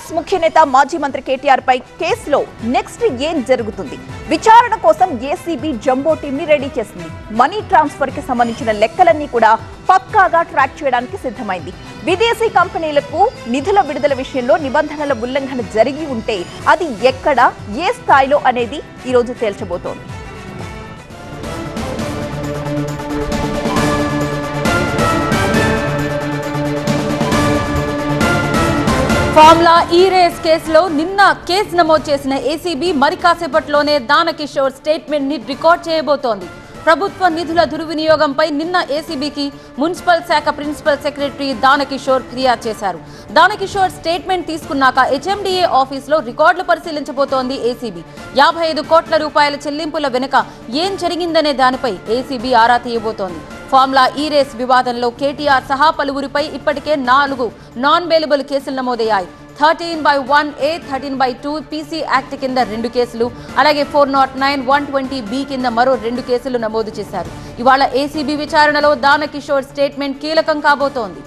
TRS ముఖ్య నేత మాజీ మంత్రి కేటీఆర్ పై కేసులో నెక్స్ట్ ఏం జరుగుతుంది? విచారణ కోసం ఏసీబీ జంబో టీమ్ ని రెడీ చేసింది. మనీ ట్రాన్స్ఫర్ కి సంబంధించిన లెక్కలన్నీ కూడా పక్కాగా ట్రాక్ చేయడానికి సిద్ధమైంది. విదేశీ కంపెనీలకు నిధుల విడుదల విషయంలో నిబంధనల ఉల్లంఘన జరిగి ఉంటే అది ఎక్కడ, ఏ స్థాయిలో అనేది ఈ రోజు తేల్చబోతోంది. ఫార్ములా ఈ రేస్ కేసులో నిన్న కేసు నమోదు చేసిన ఏసీబీ మరి కాసేపట్లోనే దానకిషోర్ స్టేట్మెంట్ ని రికార్డ్ చేయబోతోంది. ప్రభుత్వ నిధుల దుర్వినియోగంపై నిన్న ఏసీబీకి మున్సిపల్ శాఖ ప్రిన్సిపల్ సెక్రటరీ దానకిషోర్ ఫిర్యాదు చేశారు. దానకిషోర్ స్టేట్మెంట్ తీసుకున్నాక హెచ్ఎండిఏ ఆఫీసులో రికార్డులు పరిశీలించబోతోంది ఏసీబీ. 55 కోట్ల రూపాయల చెల్లింపుల వెనుక ఏం జరిగిందనే దానిపై ఏసీబీ ఆరా తీయబోతోంది. ఫార్ములా ఈ రేస్ వివాదంలో కేటీఆర్ సహా పలువురిపై ఇప్పటికే 4 నాన్ బెయిలబుల్ కేసులు నమోదయ్యాయి. 13/1A, 13/2 పీసీ యాక్ట్ కింద 2 కేసులు, అలాగే 409, 120B కింద మరో 2 కేసులు నమోదు చేశారు. ఇవాళ ఏసీబీ విచారణలో దానకిషోర్ స్టేట్మెంట్ కీలకం కాబోతోంది.